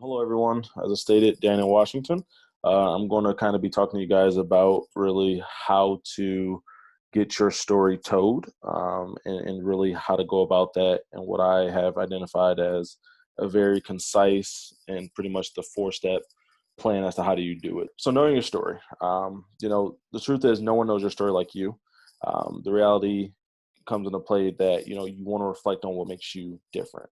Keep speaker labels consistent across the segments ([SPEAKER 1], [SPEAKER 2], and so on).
[SPEAKER 1] Hello, everyone. As I stated, Dan in Washington. I'm going to kind of be talking to you guys about really how to get your story told, and really how to go about that, and what I have identified as a very concise and pretty much the four-step plan as to how do you do it. So knowing your story, the truth is no one knows your story like you. The reality comes into play that, you want to reflect on what makes you different.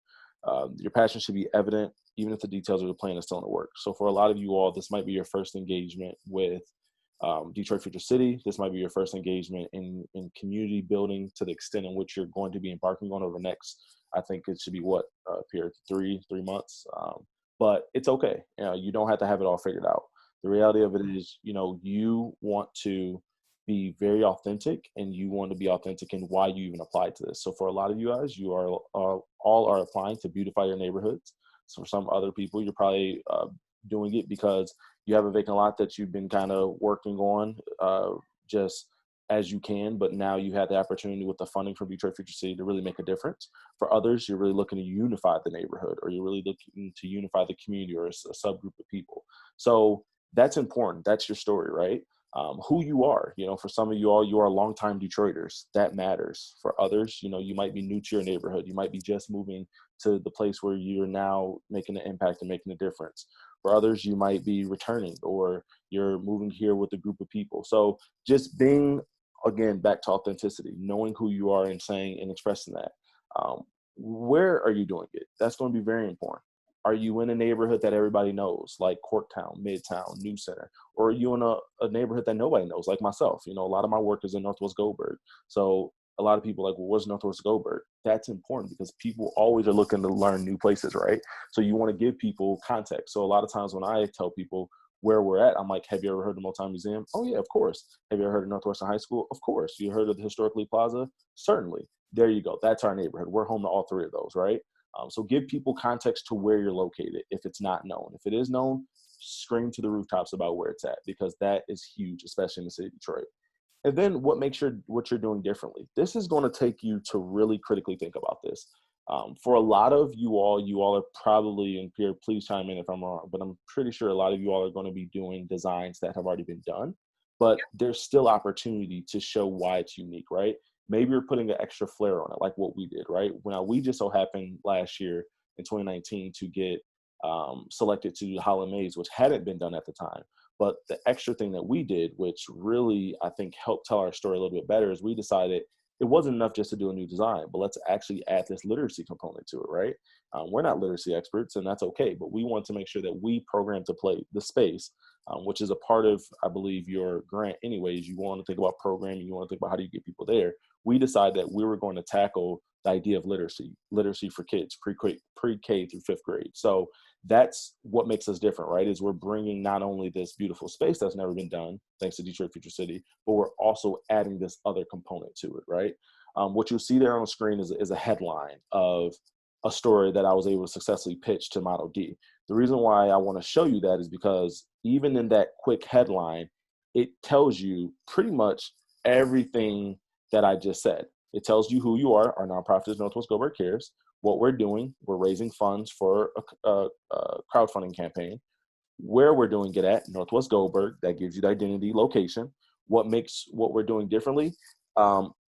[SPEAKER 1] Your passion should be evident, even if the details of the plan is still in the works. So for a lot of you all, this might be your first engagement with Detroit Future City. This might be your first engagement in community building to the extent in which you're going to be embarking on over the next, I think it should be period, three months. But it's okay. You don't have to have it all figured out. The reality of it is, you want to be very authentic, and you want to be authentic in why you even applied to this. So for a lot of you guys, you are all are applying to beautify your neighborhoods. So for some other people, you're probably doing it because you have a vacant lot that you've been kind of working on just as you can, but now you have the opportunity with the funding from Detroit Future City to really make a difference. For others, you're really looking to unify the neighborhood, or you're really looking to unify the community or a subgroup of people. So that's important. That's your story, right? Who you are, for some of you all, you are longtime Detroiters. That matters. For others, you might be new to your neighborhood. You might be just moving to the place where you're now making an impact and making a difference. For others, you might be returning, or you're moving here with a group of people. So just being, again, back to authenticity, knowing who you are and saying and expressing that. Where are you doing it? That's going to be very important. Are you in a neighborhood that everybody knows, like Corktown, Midtown, New Center? Or are you in a neighborhood that nobody knows, like myself? A lot of my work is in Northwest Goldberg. So a lot of people are like, well, what's Northwest Goldberg? That's important because people always are looking to learn new places, right? So you want to give people context. So a lot of times when I tell people where we're at, I'm like, have you ever heard of the Motown Museum? Oh, yeah, of course. Have you ever heard of Northwestern High School? Of course. You heard of the Historic Lee Plaza? Certainly. There you go. That's our neighborhood. We're home to all three of those, right? So give people context to where you're located if it's not known. If it is known, scream to the rooftops about where it's at, because that is huge, especially in the city of Detroit. And then what you're doing differently. This is going to take you to really critically think about this. For a lot of you all are probably, and Pierre, please chime in if I'm wrong, but I'm pretty sure a lot of you all are going to be doing designs that have already been done, but there's still opportunity to show why it's unique, right? Maybe you're putting an extra flair on it, like what we did, right? Now, we just so happened last year in 2019 to get selected to the Holland Maze, which hadn't been done at the time. But the extra thing that we did, which really, I think, helped tell our story a little bit better, is we decided it wasn't enough just to do a new design, but let's actually add this literacy component to it, right? We're not literacy experts, and that's okay, but we want to make sure that we program to play the space, which is a part of, I believe, your grant anyways. You want to think about programming, you want to think about how do you get people there. We decided that we were going to tackle the idea of literacy for kids, pre-K through fifth grade. So that's what makes us different, right? Is we're bringing not only this beautiful space that's never been done, thanks to Detroit Future City, but we're also adding this other component to it, right? What you'll see there on the screen is a headline of a story that I was able to successfully pitch to Model D. The reason why I want to show you that is because even in that quick headline, it tells you pretty much everything that I just said. It tells you who you are. Our nonprofit is Northwest Goldberg Cares. What we're doing, we're raising funds for a crowdfunding campaign. Where we're doing it at, Northwest Goldberg, that gives you the identity, location. What makes what we're doing differently?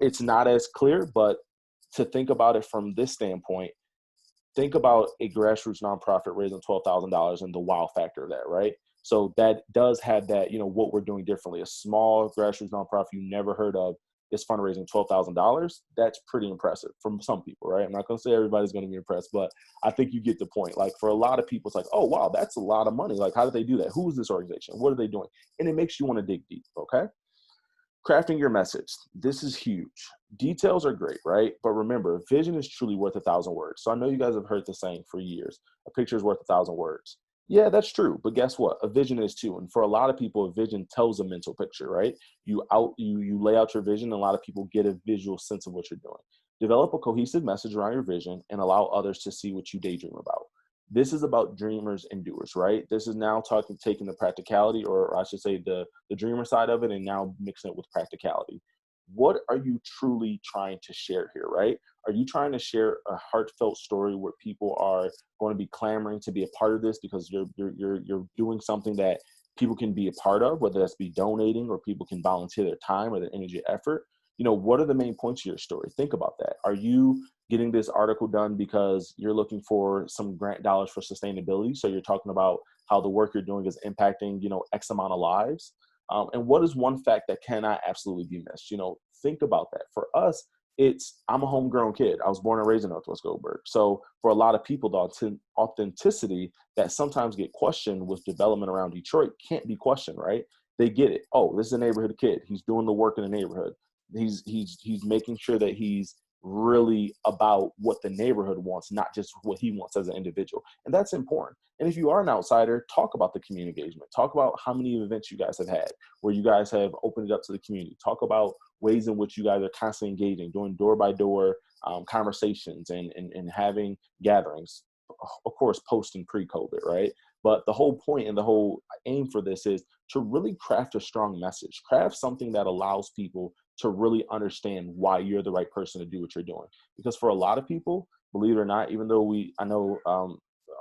[SPEAKER 1] It's not as clear, but to think about it from this standpoint, think about a grassroots nonprofit raising $12,000 and the wow factor of that, right? So that does have that, what we're doing differently. A small grassroots nonprofit you never heard of is fundraising $12,000. That's pretty impressive from some people, right? I'm not going to say everybody's going to be impressed, but I think you get the point. Like for a lot of people, it's like, oh, wow, that's a lot of money. Like, how did they do that? Who is this organization? What are they doing? And it makes you want to dig deep, okay? Crafting your message. This is huge. Details are great, right? But remember, vision is truly worth 1,000 words. So I know you guys have heard the saying for years, a picture is worth 1,000 words. Yeah, that's true. But guess what? A vision is too. And for a lot of people, a vision tells a mental picture, right? You lay out your vision, and a lot of people get a visual sense of what you're doing. Develop a cohesive message around your vision and allow others to see what you daydream about. This is about dreamers and doers, right? This is now taking the practicality, or I should say the dreamer side of it, and now mixing it with practicality. what are you truly trying to share here, right? Are you trying to share a heartfelt story where people are going to be clamoring to be a part of this because you're doing something that people can be a part of, whether that's be donating or people can volunteer their time or their energy effort? What are the main points of your story? Think about that. Are you getting this article done because you're looking for some grant dollars for sustainability? So you're talking about how the work you're doing is impacting, X amount of lives. And what is one fact that cannot absolutely be missed? Think about that. For us, I'm a homegrown kid. I was born and raised in Northwest Goldberg. So for a lot of people, the authenticity that sometimes get questioned with development around Detroit can't be questioned, right? They get it. Oh, this is a neighborhood kid. He's doing the work in the neighborhood. He's making sure that he's really about what the neighborhood wants, not just what he wants as an individual. And that's important. And if you are an outsider, talk about the community engagement. Talk about how many events you guys have had where you guys have opened it up to the community. Talk about ways in which you guys are constantly engaging, doing door-by-door conversations and having gatherings, of course, post and pre-COVID, right? But the whole point and the whole aim for this is to really craft a strong message, craft something that allows people to really understand why you're the right person to do what you're doing. Because for a lot of people, believe it or not, even though I know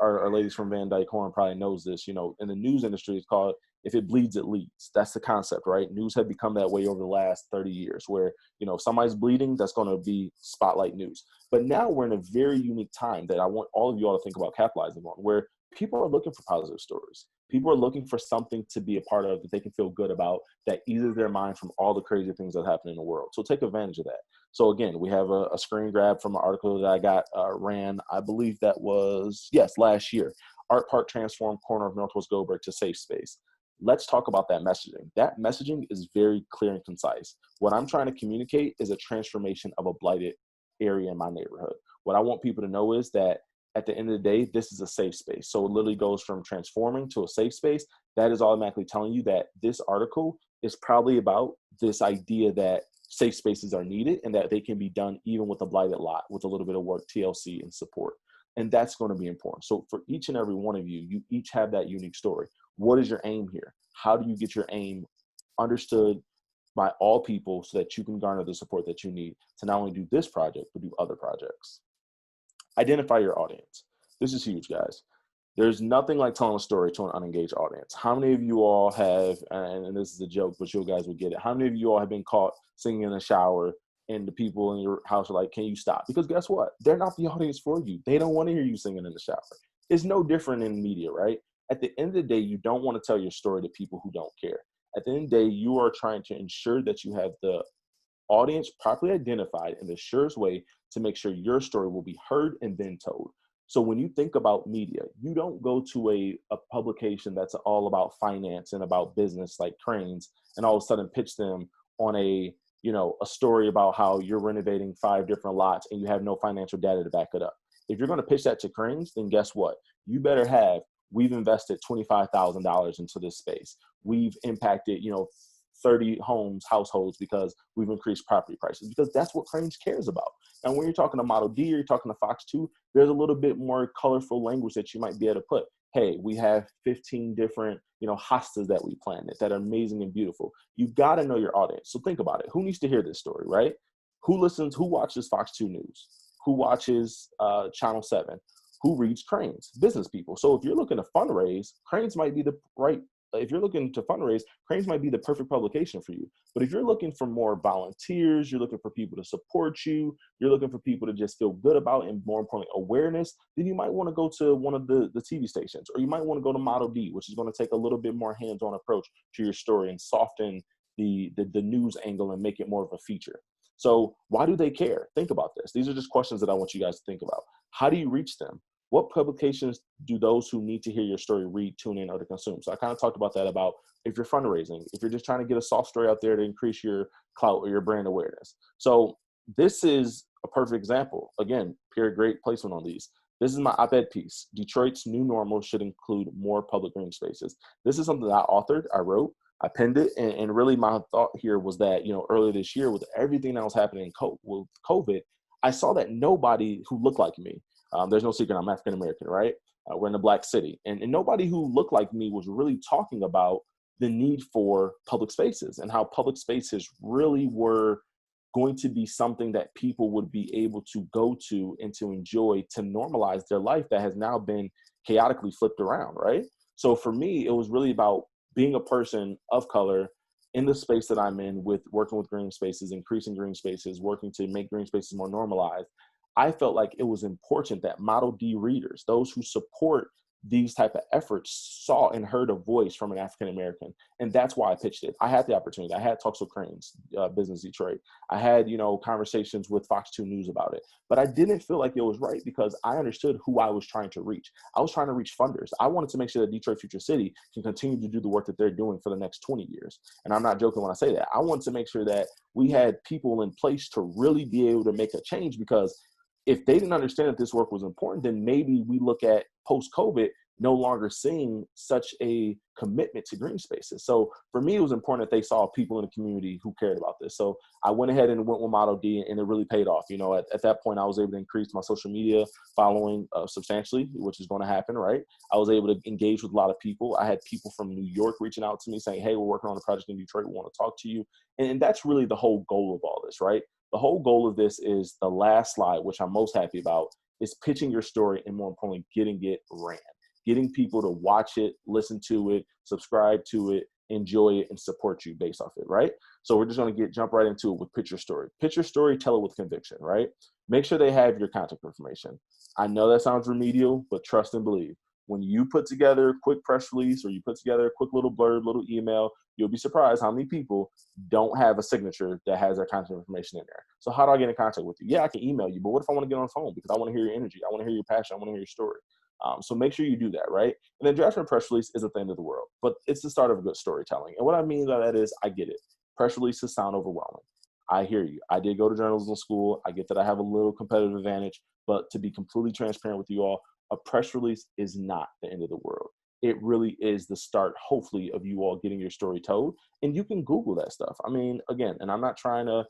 [SPEAKER 1] our ladies from Van Dyke Horn probably knows this, in the news industry, it's called, if it bleeds, it leads. That's the concept, right? News had become that way over the last 30 years where, if somebody's bleeding, that's going to be spotlight news. But now we're in a very unique time that I want all of you all to think about capitalizing on, where people are looking for positive stories. People are looking for something to be a part of that they can feel good about, that eases their mind from all the crazy things that happen in the world. So take advantage of that. So again, we have a screen grab from an article that I got ran, I believe that was, yes, last year. Art Park transformed corner of Northwest Goldberg to safe space. Let's talk about that messaging. That messaging is very clear and concise. What I'm trying to communicate is a transformation of a blighted area in my neighborhood. What I want people to know is that at the end of the day, this is a safe space. So it literally goes from transforming to a safe space. That is automatically telling you that this article is probably about this idea that safe spaces are needed and that they can be done even with a blighted lot, with a little bit of work, TLC, and support. And that's going to be important. So for each and every one of you, you each have that unique story. What is your aim here? How do you get your aim understood by all people so that you can garner the support that you need to not only do this project, but do other projects? Identify your audience. This is huge, guys. There's nothing like telling a story to an unengaged audience. How many of you all have, and this is a joke, but you guys will get it. How many of you all have been caught singing in the shower and the people in your house are like, can you stop? Because guess what? They're not the audience for you. They don't want to hear you singing in the shower. It's no different in media, right? At the end of the day, you don't want to tell your story to people who don't care. At the end of the day, you are trying to ensure that you have the audience properly identified in the surest way to make sure your story will be heard and then told. So when you think about media, you don't go to a publication that's all about finance and about business like Cranes and all of a sudden pitch them on a story about how you're renovating 5 different lots and you have no financial data to back it up. If you're going to pitch that to Cranes, then guess what? You better have, we've invested $25,000 into this space. We've impacted, 30 households because we've increased property prices, because that's what Cranes cares about. And when you're talking to Model D or you're talking to Fox 2, there's a little bit more colorful language that you might be able to put. Hey, we have 15 different, hostas that we planted that are amazing and beautiful. You've got to know your audience. So think about it. Who needs to hear this story, right? Who watches Fox 2 News? Who watches Channel 7? Who reads Cranes? Business people. So if you're looking to fundraise, Cranes might be if you're looking to fundraise, Cranes might be the perfect publication for you. But if you're looking for more volunteers, you're looking for people to support you, you're looking for people to just feel good about, and more importantly, awareness, then you might want to go to one of the TV stations, or you might want to go to Model D, which is going to take a little bit more hands-on approach to your story and soften the news angle and make it more of a feature. So why do they care? Think about this. These are just questions that I want you guys to think about. How do you reach them? What publications do those who need to hear your story read, tune in, or to consume? So I kind of talked about that about if you're fundraising, if you're just trying to get a soft story out there to increase your clout or your brand awareness. So this is a perfect example. Again, great placement on these. This is my op-ed piece. Detroit's new normal should include more public green spaces. This is something that I authored, I wrote, I penned it, and really my thought here was that, earlier this year with everything that was happening with COVID, I saw that nobody who looked like me, there's no secret I'm African-American, right? We're in a black city. And nobody who looked like me was really talking about the need for public spaces and how public spaces really were going to be something that people would be able to go to and to enjoy, to normalize their life that has now been chaotically flipped around, right? So for me, it was really about being a person of color in the space that I'm in, with working with green spaces, increasing green spaces, working to make green spaces more normalized. I felt like it was important that Model D readers, those who support these type of efforts, saw and heard a voice from an African American, and that's why I pitched it. I had the opportunity. I had talks with Cranes Business Detroit. I had conversations with Fox 2 News about it, but I didn't feel like it was right because I understood who I was trying to reach. I was trying to reach funders. I wanted to make sure that Detroit Future City can continue to do the work that they're doing for the next 20 years. And I'm not joking when I say that. I wanted to make sure that we had people in place to really be able to make a change, because if they didn't understand that this work was important, then maybe we look at post-COVID no longer seeing such a commitment to green spaces. So for me, it was important that they saw people in the community who cared about this. So I went ahead and went with Model D, and it really paid off. At that point, I was able to increase my social media following substantially, which is going to happen, right? I was able to engage with a lot of people. I had people from New York reaching out to me saying, hey, we're working on a project in Detroit. We want to talk to you. And that's really the whole goal of all this, right? The whole goal of this is the last slide, which I'm most happy about, is pitching your story and, more importantly, getting it ran. Getting people to watch it, listen to it, subscribe to it, enjoy it, and support you based off it, right? So we're just going to jump right into it with pitch your story. Pitch your story, tell it with conviction, right? Make sure they have your contact information. I know that sounds remedial, but trust and believe. When you put together a quick press release, or you put together a quick little blurb, little email, you'll be surprised how many people don't have a signature that has their contact information in there. So how do I get in contact with you? Yeah, I can email you, but what if I want to get on the phone? Because I want to hear your energy. I want to hear your passion. I want to hear your story. So make sure you do that, right? And then drafting a press release isn't the end of the world, but it's the start of a good storytelling. And what I mean by that is, I get it. Press releases sound overwhelming. I hear you. I did go to journalism school. I get that I have a little competitive advantage, but to be completely transparent with you all, a press release is not the end of the world. It really is the start, hopefully, of you all getting your story told. And you can Google that stuff. I mean, again, and I'm not trying to,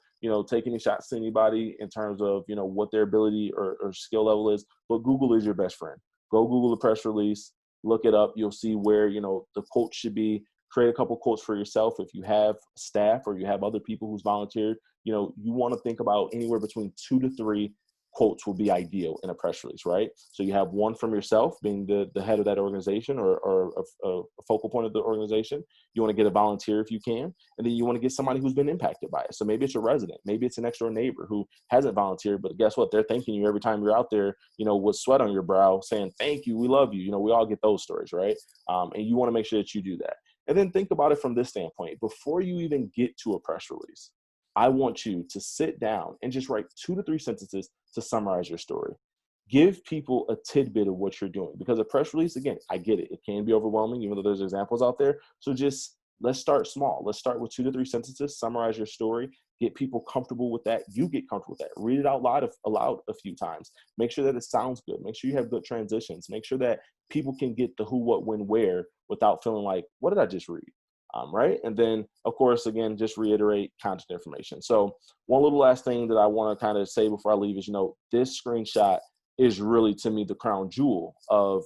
[SPEAKER 1] take any shots to anybody in terms of, what their ability or skill level is, but Google is your best friend. Go Google the press release, look it up. You'll see where, the quote should be. Create a couple quotes for yourself. If you have staff or you have other people who's volunteered, you want to think about anywhere between 2 to 3 quotes will be ideal in a press release, right? So you have one from yourself, being the head of that organization, or a focal point of the organization. You want to get a volunteer if you can, and then you want to get somebody who's been impacted by it. So maybe it's a resident, maybe it's an next door neighbor who hasn't volunteered, but guess what? They're thanking you every time you're out there, with sweat on your brow, saying, thank you, we love you. We all get those stories, right? And you want to make sure that you do that. And then think about it from this standpoint. Before you even get to a press release, I want you to sit down and just write 2 to 3 sentences to summarize your story. Give people a tidbit of what you're doing, because a press release, again, I get it. It can be overwhelming, even though there's examples out there. So just let's start small. Let's start with 2 to 3 sentences, summarize your story, get people comfortable with that. You get comfortable with that. Read it out loud a few times. Make sure that it sounds good. Make sure you have good transitions. Make sure that people can get the who, what, when, where without feeling like, what did I just read? Right? And then, of course, again, just reiterate contact information. So one little last thing that I want to kind of say before I leave is, this screenshot is really, to me, the crown jewel of,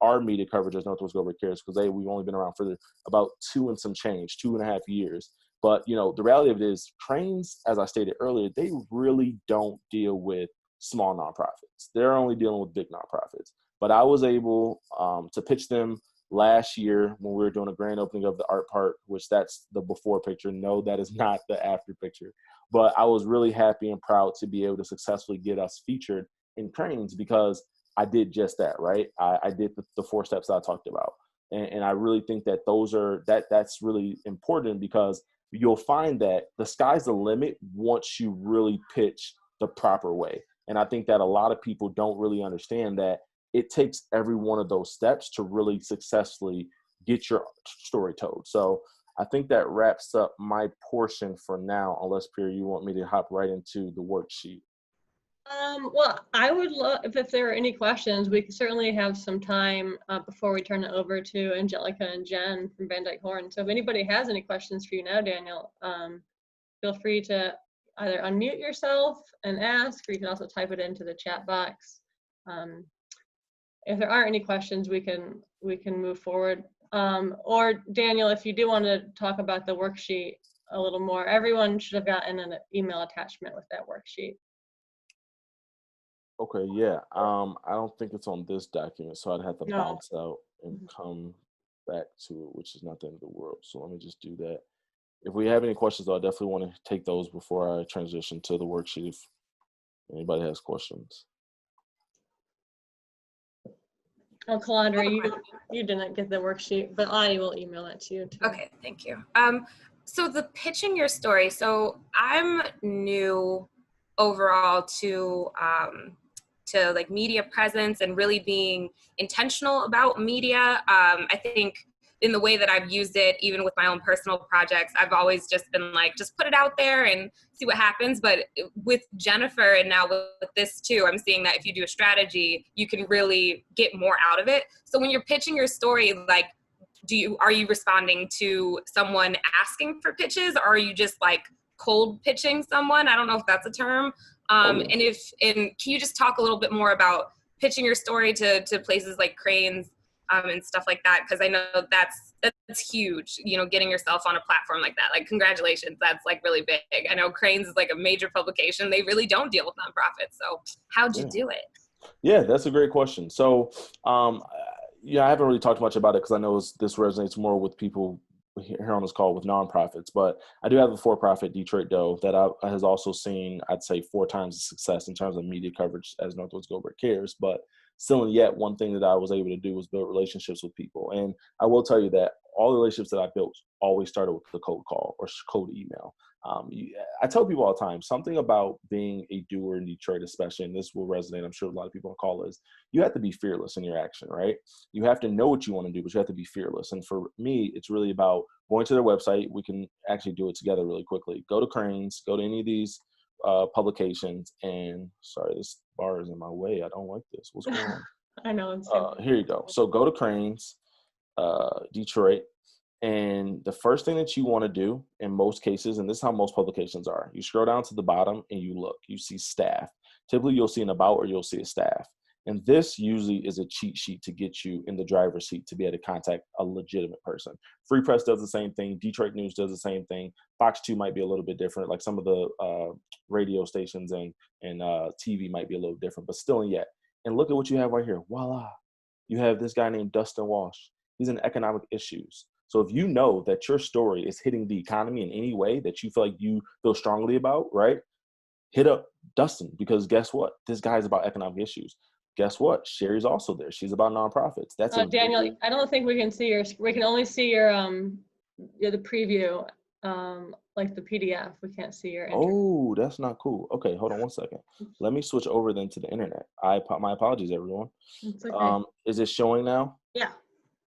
[SPEAKER 1] our media coverage as Northwest Go Cares, because we've only been around for about 2 and some change, 2.5 years. But, the reality of it is, Cranes, as I stated earlier, they really don't deal with small nonprofits. They're only dealing with big nonprofits. But I was able to pitch them last year when we were doing a grand opening of the art park, which that's the before picture. No, that is not the after picture. But I was really happy and proud to be able to successfully get us featured in Cranes, because I did just that, right? I did the 4 steps that I talked about. And I really think that that's really important, because you'll find that the sky's the limit once you really pitch the proper way. And I think that a lot of people don't really understand that it takes every one of those steps to really successfully get your story told. So I think that wraps up my portion for now, unless, Pierre, you want me to hop right into the worksheet.
[SPEAKER 2] Well, I would love, if there are any questions, we could certainly have some time before we turn it over to Angelica and Jen from Van Dyke Horn. So if anybody has any questions for you now, Daniel, feel free to either unmute yourself and ask, or you can also type it into the chat box. If there aren't any questions, we can move forward. Or Daniel, if you do want to talk about the worksheet, a little more. Everyone should have gotten an email attachment with that worksheet.
[SPEAKER 1] Okay, yeah. I don't think it's on this document, so I'd have to
[SPEAKER 2] No.
[SPEAKER 1] bounce out and come back to it, which is not the end of the world. So let me just do that. If we have any questions, though, I definitely want to take those before I transition to the worksheet. If anybody has questions.
[SPEAKER 2] Oh, Calandra, you didn't get the worksheet, but I will email it to you too.
[SPEAKER 3] Okay, thank you. So the pitching your story. So I'm new overall to like media presence and really being intentional about media. I think in the way that I've used it, even with my own personal projects, I've always just been like, just put it out there and see what happens. But with Jennifer and now with this too, I'm seeing that if you do a strategy, you can really get more out of it. So when you're pitching your story, like, are you responding to someone asking for pitches, or are you just like cold pitching someone? I don't know if that's a term. And can you just talk a little bit more about pitching your story to places like Cranes and stuff like that? Because I know that's huge, you know, getting yourself on a platform like that. Like, congratulations, that's like really big. I know Cranes is like a major publication. They really don't deal with nonprofits. So how'd you do it?
[SPEAKER 1] Yeah, that's a great question. So, I haven't really talked much about it because I know this resonates more with people here on this call with nonprofits, but I do have a for-profit, Detroit Doe, that has also seen, I'd say, 4 times the success in terms of media coverage as Northwoods Gilbert Cares. But still and yet, one thing that I was able to do was build relationships with people. And I will tell you that all the relationships that I built always started with the cold call or cold email. I tell people all the time, something about being a doer in Detroit, especially, and this will resonate, I'm sure a lot of people on the call, is you have to be fearless in your action, right? You have to know what you want to do, but you have to be fearless. And for me, it's really about going to their website. We can actually do it together really quickly. Go to Cranes, go to any of these publications, and sorry, this bar is in my way. I don't like this. What's going on?
[SPEAKER 2] I know.
[SPEAKER 1] Here you go. So go to Cranes, Detroit. And the first thing that you want to do in most cases, and this is how most publications are, you scroll down to the bottom and you look, you see staff. Typically you'll see an about or you'll see a staff. And this usually is a cheat sheet to get you in the driver's seat to be able to contact a legitimate person. Free Press does the same thing. Detroit News does the same thing. Fox 2 might be a little bit different. Like some of the radio stations and TV might be a little different, but still and yet. And look at what you have right here. Voila. You have this guy named Dustin Walsh. He's in economic issues. So if you know that your story is hitting the economy in any way that you feel like you feel strongly about, right? Hit up Dustin, because guess what? This guy's about economic issues. Guess what? Sherry's also there. She's about nonprofits. That's
[SPEAKER 2] Daniel, I don't think we can see we can only see your the preview, like the PDF. We can't see your intro.
[SPEAKER 1] Oh, that's not cool. Okay, hold on one second. Let me switch over then to the internet. My apologies, everyone.
[SPEAKER 2] It's okay.
[SPEAKER 1] Is it showing now?
[SPEAKER 2] Yeah.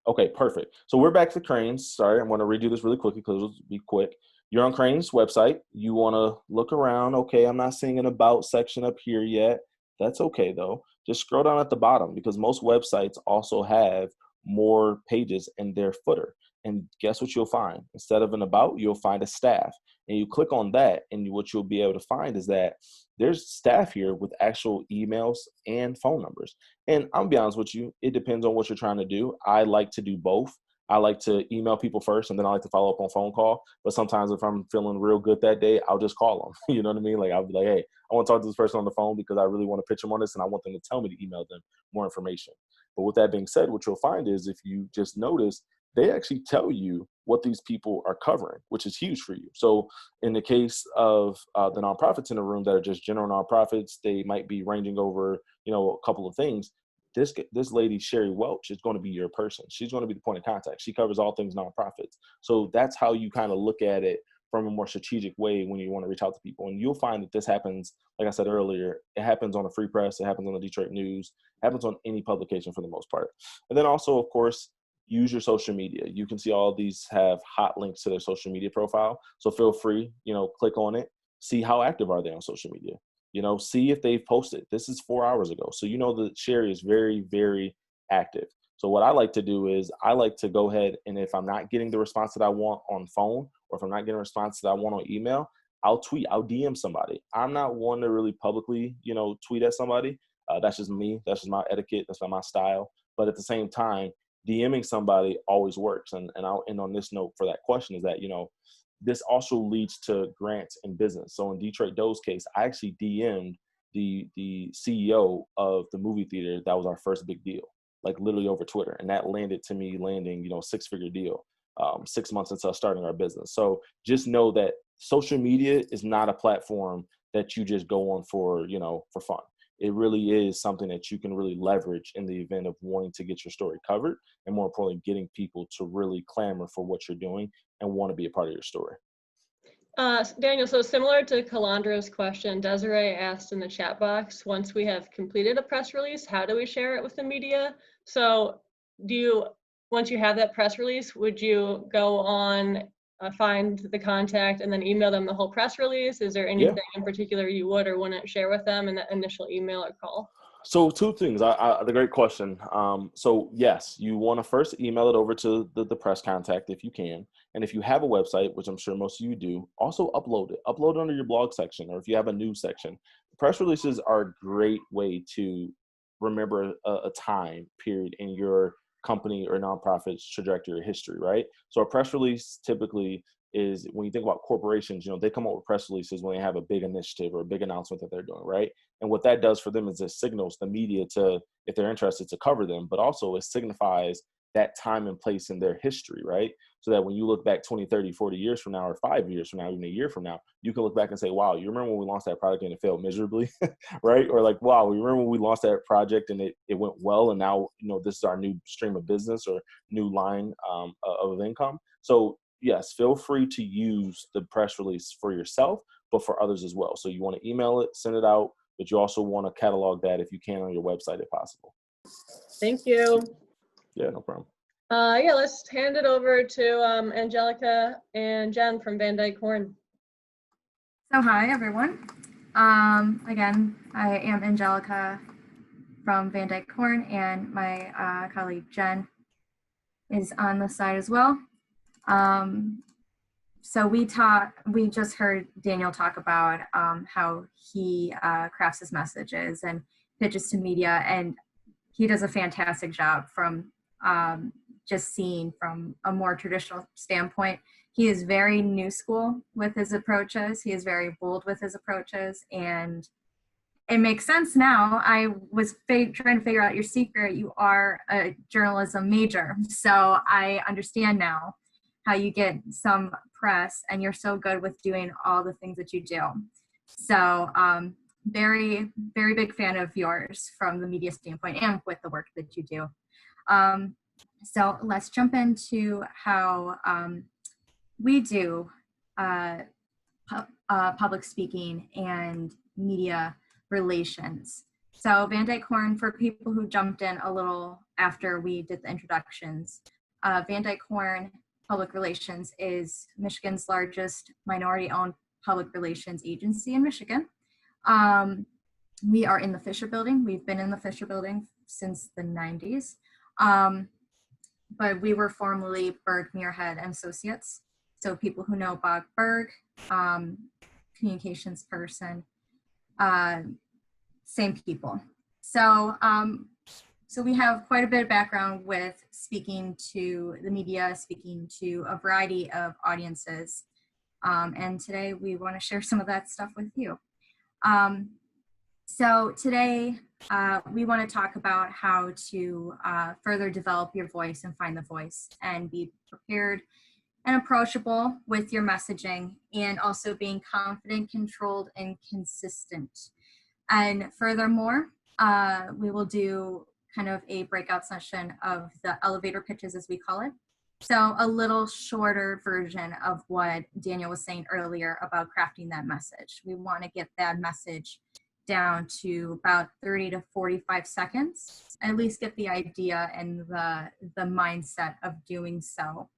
[SPEAKER 1] Okay, perfect. So we're back to Cranes. Sorry, I'm going to redo this really quickly because it'll be quick. You're on Cranes' website. You want to look around. Okay, I'm not seeing an about section up here yet. That's okay, though. Just scroll down at the bottom, because most websites also have more pages in their footer. And guess what you'll find? Instead of an about, you'll find a staff. And you click on that, and what you'll be able to find is that there's staff here with actual emails and phone numbers. And I'm gonna be honest with you, it depends on what you're trying to do. I like to do both. I like to email people first, and then I like to follow up on phone call. But sometimes if I'm feeling real good that day, I'll just call them. You know what I mean? Like, I'll be like, hey, I want to talk to this person on the phone because I really want to pitch them on this, and I want them to tell me to email them more information. But with that being said, what you'll find is, if you just notice, they actually tell you what these people are covering, which is huge for you. So in the case of the nonprofits in the room that are just general nonprofits, they might be ranging over, a couple of things. This lady, Sherry Welch, is going to be your person. She's going to be the point of contact. She covers all things nonprofits. So that's how you kind of look at it from a more strategic way when you want to reach out to people. And you'll find that this happens, like I said earlier, it happens on the Free Press, it happens on the Detroit News, it happens on any publication for the most part. And then also, of course, use your social media. You can see all these have hot links to their social media profile. So feel free, click on it, see how active are they on social media. See if they've posted. This is 4 hours ago. So that Sherry is very, very active. So what I like to do is I like to go ahead, and if I'm not getting the response that I want on phone, or if I'm not getting a response that I want on email, I'll tweet, I'll DM somebody. I'm not one to really publicly, tweet at somebody. That's just me. That's just my etiquette. That's not my style. But at the same time, DMing somebody always works. And I'll end on this note for that question is that, this also leads to grants in business. So in Detroit Doe's case, I actually DM'd the CEO of the movie theater. That was our first big deal, like literally over Twitter. And that landed to me landing, you know, 6-figure deal 6 months into starting our business. So just know that social media is not a platform that you just go on for, you know, for fun. It really is something that you can really leverage in the event of wanting to get your story covered, and more importantly, getting people to really clamor for what you're doing and want to be a part of your story.
[SPEAKER 2] Daniel, so similar to Kalandra's question, Desiree asked in the chat box, once we have completed a press release, how do we share it with the media? So once you have that press release, would you go on, find the contact and then email them the whole press release? Is there anything in particular you would or wouldn't share with them in that initial email or call?
[SPEAKER 1] So two things. The great question. So yes, you want to first email it over to the press contact if you can. And if you have a website, which I'm sure most of you do, also upload it. Upload it under your blog section, or if you have a news section. Press releases are a great way to remember a time period in your company or nonprofit's trajectory or history, right? So a press release typically is, when you think about corporations, you know, they come up with press releases when they have a big initiative or a big announcement that they're doing, right? And what that does for them is it signals the media to, if they're interested, to cover them, but also it signifies that time and place in their history, right? So that when you look back 20, 30, 40 years from now, or 5 years from now, even a year from now, you can look back and say, wow, you remember when we launched that product and it failed miserably, right? Or like, wow, we remember when we launched that project and it went well, and now, you know, this is our new stream of business or new line of income. So yes, feel free to use the press release for yourself, but for others as well. So you want to email it, send it out, but you also want to catalog that if you can on your website if possible.
[SPEAKER 2] Thank you.
[SPEAKER 1] Yeah, no problem.
[SPEAKER 2] Yeah, let's hand it over to Angelica and Jen from Van Dyke Horn.
[SPEAKER 4] So hi, everyone. Again, I am Angelica from Van Dyke Horn, and my colleague Jen is on the side as well. So we just heard Daniel talk about how he crafts his messages and pitches to media, and he does a fantastic job from just seeing from a more traditional standpoint. He is very new school with his approaches. He is very bold with his approaches, and it makes sense now. I was trying to figure out your secret. You are a journalism major, so I understand now how you get some press, and you're so good with doing all the things that you do. So very, very big fan of yours from the media standpoint and with the work that you do. So let's jump into how we do public speaking and media relations. So Van Dyke Horn, for people who jumped in a little after we did the introductions, Van Dyke Horn Public Relations is Michigan's largest minority-owned public relations agency in Michigan. We are in the Fisher Building. We've been in the Fisher Building since the 90s. But we were formerly Berg, Muirhead and Associates. So people who know Bob Berg, communications person, same people. So, so we have quite a bit of background with speaking to the media, speaking to a variety of audiences. And today we want to share some of that stuff with you. So today we want to talk about how to further develop your voice and find the voice and be prepared and approachable with your messaging, and also being confident, controlled, and consistent. And furthermore, we will do kind of a breakout session of the elevator pitches, as we call it. So a little shorter version of what Daniel was saying earlier about crafting that message. We want to get that message down to about 30 to 45 seconds, at least get the idea and the mindset of doing so.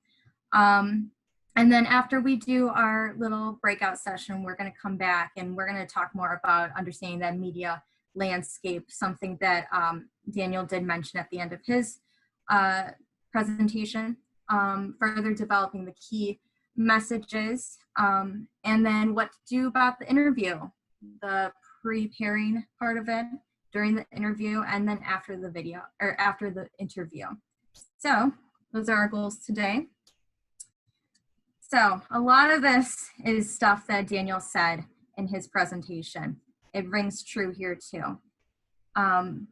[SPEAKER 4] And then after we do our little breakout session, we're going to come back and we're going to talk more about understanding that media landscape, something that Daniel did mention at the end of his presentation, further developing the key messages, and then what to do about the interview, the preparing part of it during the interview, and then after the video or after the interview. So those are our goals today. So a lot of this is stuff that Daniel said in his presentation. It rings true here too.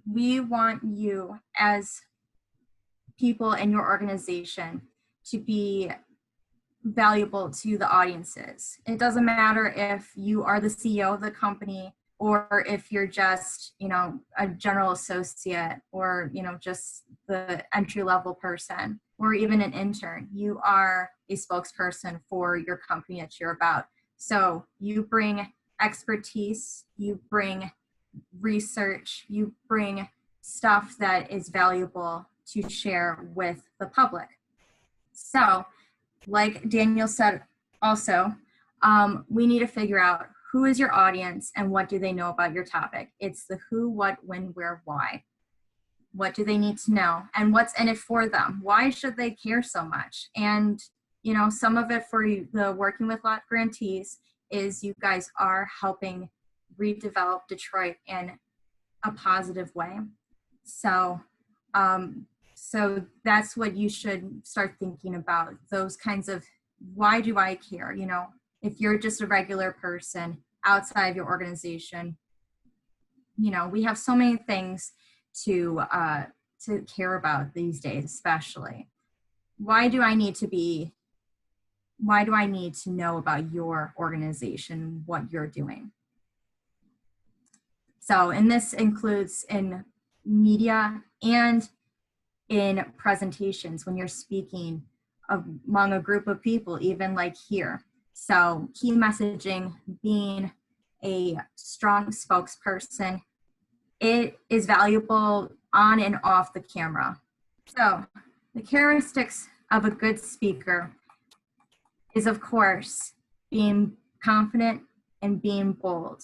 [SPEAKER 4] We want you as people in your organization to be valuable to the audiences. It doesn't matter if you are the CEO of the company or if you're just, a general associate or, just the entry-level person or even an intern. You are a spokesperson for your company that you're about. So you bring expertise, you bring research, you bring stuff that is valuable to share with the public. So, like Daniel said also, we need to figure out who is your audience and what do they know about your topic. It's the who, what, when, where, why. What do they need to know and what's in it for them? Why should they care so much? And, some of it for the Working with Lot grantees is you guys are helping redevelop Detroit in a positive way. So, so that's what you should start thinking about, those kinds of, why do I care? If you're just a regular person outside of your organization, we have so many things to care about these days, especially. Why do I need to know about your organization, what you're doing? So, and this includes in media and in presentations when you're speaking among a group of people, even like here. So key messaging, being a strong spokesperson, it is valuable on and off the camera. So the characteristics of a good speaker is, of course, being confident and being bold.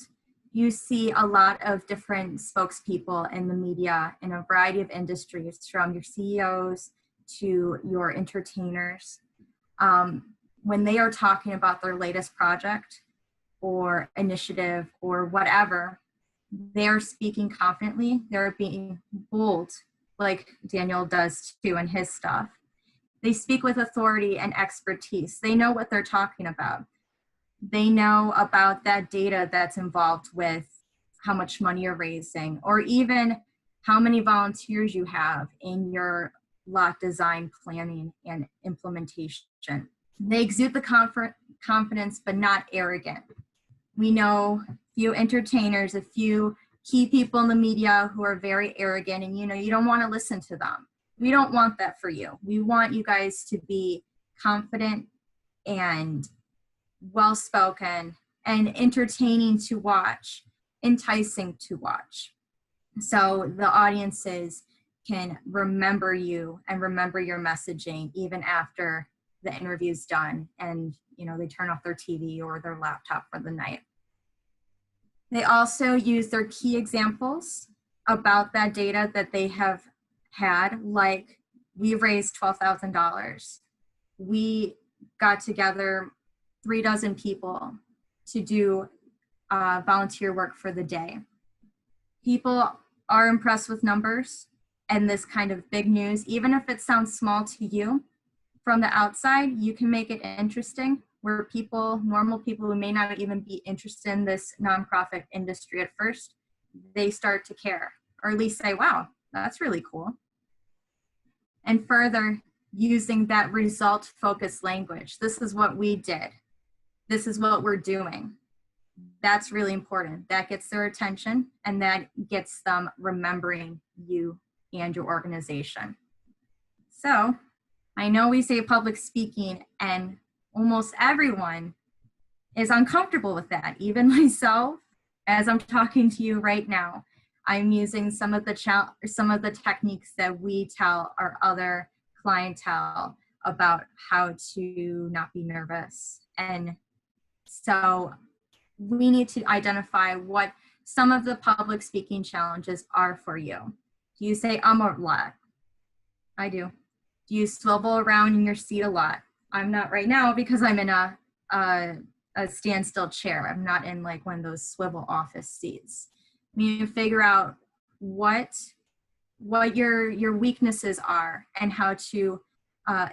[SPEAKER 4] You see a lot of different spokespeople in the media in a variety of industries, from your CEOs to your entertainers. When they are talking about their latest project or initiative or whatever, they're speaking confidently, they're being bold, like Daniel does too in his stuff. They speak with authority and expertise. They know what they're talking about. They know about that data that's involved with how much money you're raising, or even how many volunteers you have in your lot design, planning, and implementation. They exude the confidence, but not arrogant. We know a few entertainers, a few key people in the media who are very arrogant, and you don't want to listen to them. We don't want that for you. We want you guys to be confident and well-spoken and entertaining to watch, enticing to watch. So the audiences can remember you and remember your messaging even after the interview's done and they turn off their TV or their laptop for the night. They also use their key examples about that data that they have had, like we raised $12,000. We got together 36 people to do volunteer work for the day. People are impressed with numbers and this kind of big news. Even if it sounds small to you, from the outside, you can make it interesting, where people, normal people who may not even be interested in this nonprofit industry at first, they start to care, or at least say, wow, that's really cool. And further, using that result-focused language. This is what we did. This is what we're doing. That's really important. That gets their attention, and that gets them remembering you and your organization. So I know we say public speaking, and almost everyone is uncomfortable with that. Even myself, as I'm talking to you right now, I'm using some of the techniques that we tell our other clientele about how to not be nervous. And so we need to identify what some of the public speaking challenges are for you. Do you say a lot? I do. Do you swivel around in your seat a lot? I'm not right now because I'm in a standstill chair. I'm not in like one of those swivel office seats. You need to figure out what your weaknesses are and how to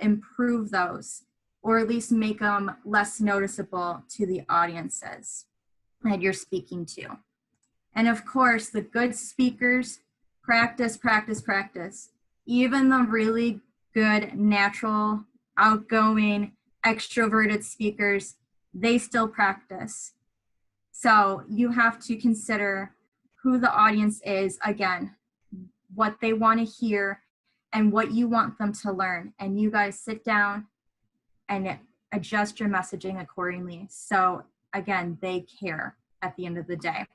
[SPEAKER 4] improve those or at least make them less noticeable to the audiences that you're speaking to. And of course, the good speakers practice, practice, practice. Even the really good, natural, outgoing, extroverted speakers, they still practice. So you have to consider who the audience is, again, what they want to hear, and what you want them to learn. And you guys sit down and adjust your messaging accordingly. So again, they care at the end of the day.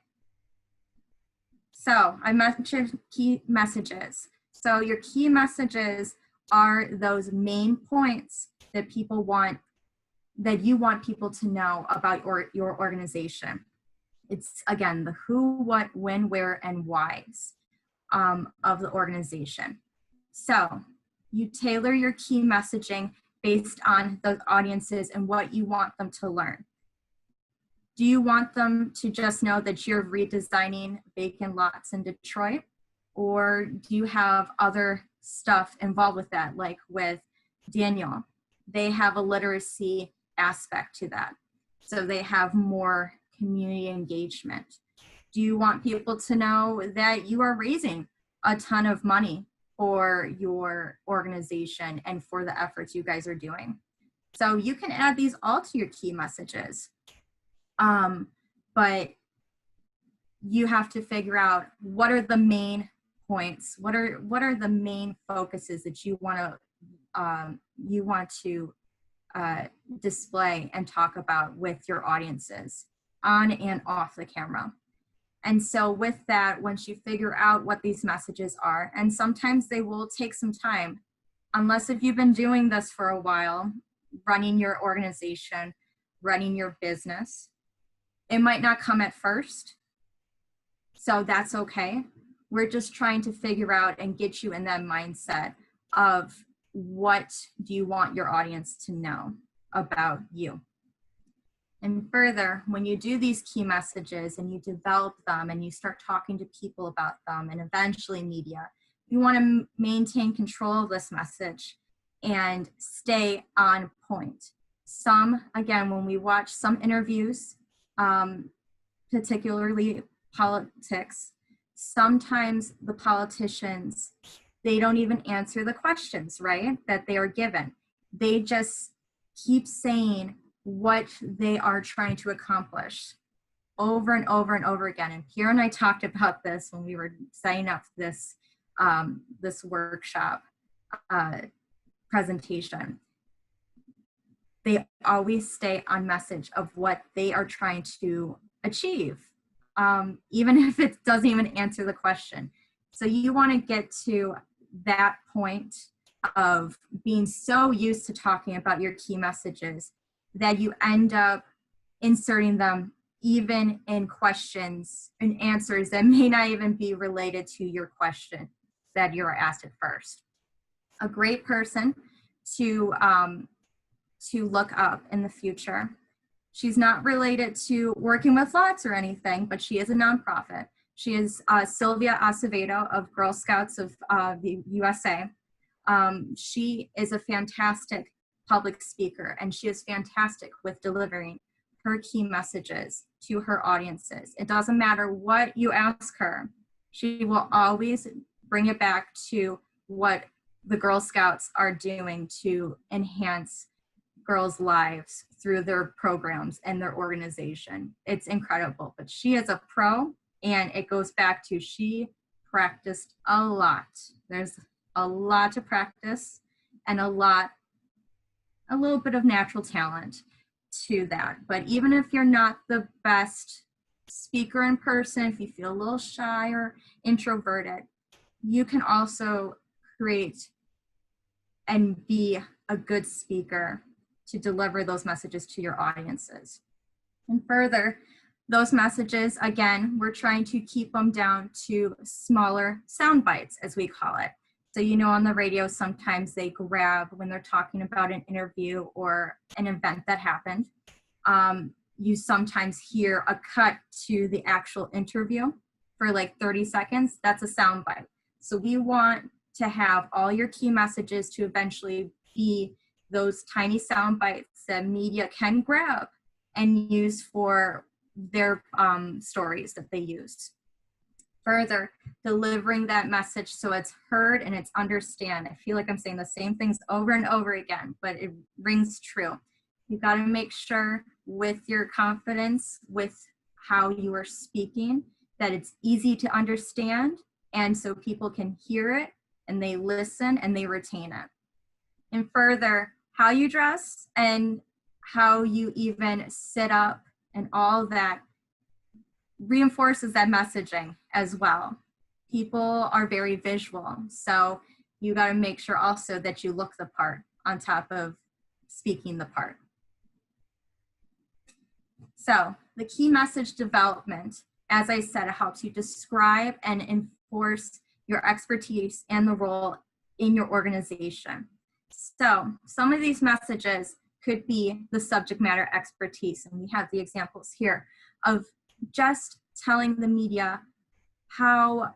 [SPEAKER 4] So I mentioned key messages. So your key messages are those main points that people want, that you want people to know about your organization. It's, again, the who, what, when, where, and whys of the organization. So you tailor your key messaging based on those audiences and what you want them to learn. Do you want them to just know that you're redesigning vacant lots in Detroit? Or do you have other stuff involved with that, like with Daniel? They have a literacy aspect to that. So they have more community engagement. Do you want people to know that you are raising a ton of money for your organization and for the efforts you guys are doing? So you can add these all to your key messages. But you have to figure out what are the main points, what are the main focuses that you want to display and talk about with your audiences on and off the camera. And so with that, once you figure out what these messages are, and sometimes they will take some time, unless if you've been doing this for a while, running your organization, running your business, it might not come at first. So that's okay. We're just trying to figure out and get you in that mindset of what do you want your audience to know about you. And further, when you do these key messages and you develop them and you start talking to people about them and eventually media, you want to maintain control of this message and stay on point. Some, again, when we watch some interviews, particularly politics, sometimes the politicians, they don't even answer the questions, right, that they are given. They just keep saying what they are trying to accomplish over and over and over again. And Pierre and I talked about this when we were setting up this, this workshop presentation. They always stay on message of what they are trying to achieve, even if it doesn't even answer the question. So you want to get to that point of being so used to talking about your key messages that you end up inserting them even in questions and answers that may not even be related to your question that you were asked at first. A great person to look up in the future. She's not related to working with lots or anything, but she is a nonprofit. She is Sylvia Acevedo of Girl Scouts of the USA. She is a fantastic public speaker, and she is fantastic with delivering her key messages to her audiences. It doesn't matter what you ask her. She will always bring it back to what the Girl Scouts are doing to enhance girls' lives through their programs and their organization. It's incredible, but she is a pro, and it goes back to she practiced a lot. There's a lot to practice and a little bit of natural talent to that. But even if you're not the best speaker in person, if you feel a little shy or introverted, you can also create and be a good speaker to deliver those messages to your audiences. And further, those messages, again, we're trying to keep them down to smaller sound bites, as we call it. So, you know, on the radio, sometimes they grab when they're talking about an interview or an event that happened. You sometimes hear a cut to the actual interview for like 30 seconds. That's a sound bite. So we want to have all your key messages to eventually be those tiny sound bites that media can grab and use for their stories that they use. Further, delivering that message so it's heard and it's understood. I feel like I'm saying the same things over and over again, but it rings true. You got to make sure with your confidence, with how you are speaking, that it's easy to understand, and so people can hear it and they listen and they retain it. And further, how you dress and how you even sit up and all that reinforces that messaging as well. People are very visual, so you got to make sure also that you look the part on top of speaking the part. So the key message development, as I said, it helps you describe and enforce your expertise and the role in your organization. So some of these messages could be the subject matter expertise, and we have the examples here of just telling the media how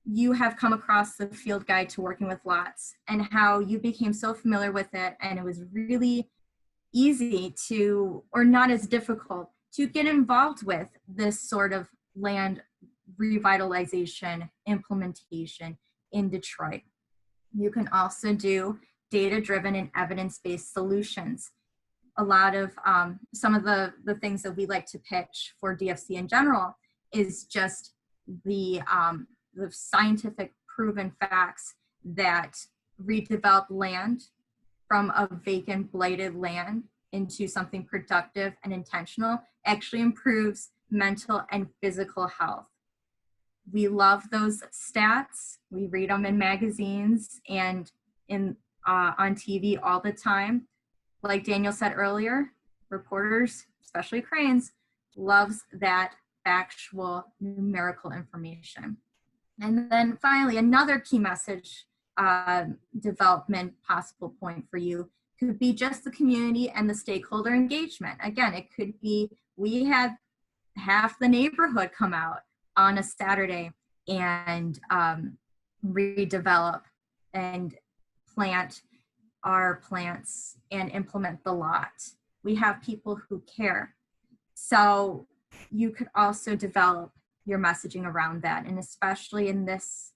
[SPEAKER 4] you have come across the field guide to working with lots and how you became so familiar with it, and it was really easy to, or not as difficult to get involved with this sort of land revitalization implementation in Detroit. You can also do data-driven and evidence-based solutions. A lot of some of the things that we like to pitch for DFC in general is just the scientific proven facts that redeveloped land from a vacant, blighted land into something productive and intentional actually improves mental and physical health. We love those stats. We read them in magazines and on TV all the time. Like Daniel said earlier, reporters, especially Cranes, loves that factual numerical information. And then finally, another key message development possible point for you could be just the community and the stakeholder engagement. Again, it could be we had half the neighborhood come out on a Saturday and redevelop and plant our plants and implement the lot. We have people who care. So you could also develop your messaging around that. And especially in this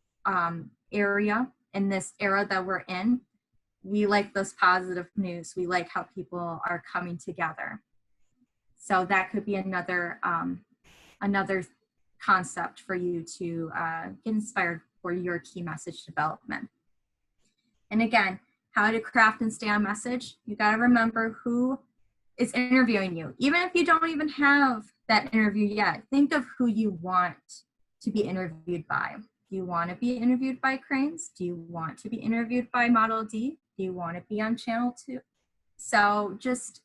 [SPEAKER 4] area, in this era that we're in, we like those positive news. We like how people are coming together. So that could be another concept for you to get inspired for your key message development. And again, how to craft and stay on message. You got to remember who is interviewing you. Even if you don't even have that interview yet, think of who you want to be interviewed by. Do you want to be interviewed by Cranes? Do you want to be interviewed by Model D? Do you want to be on Channel 2? So just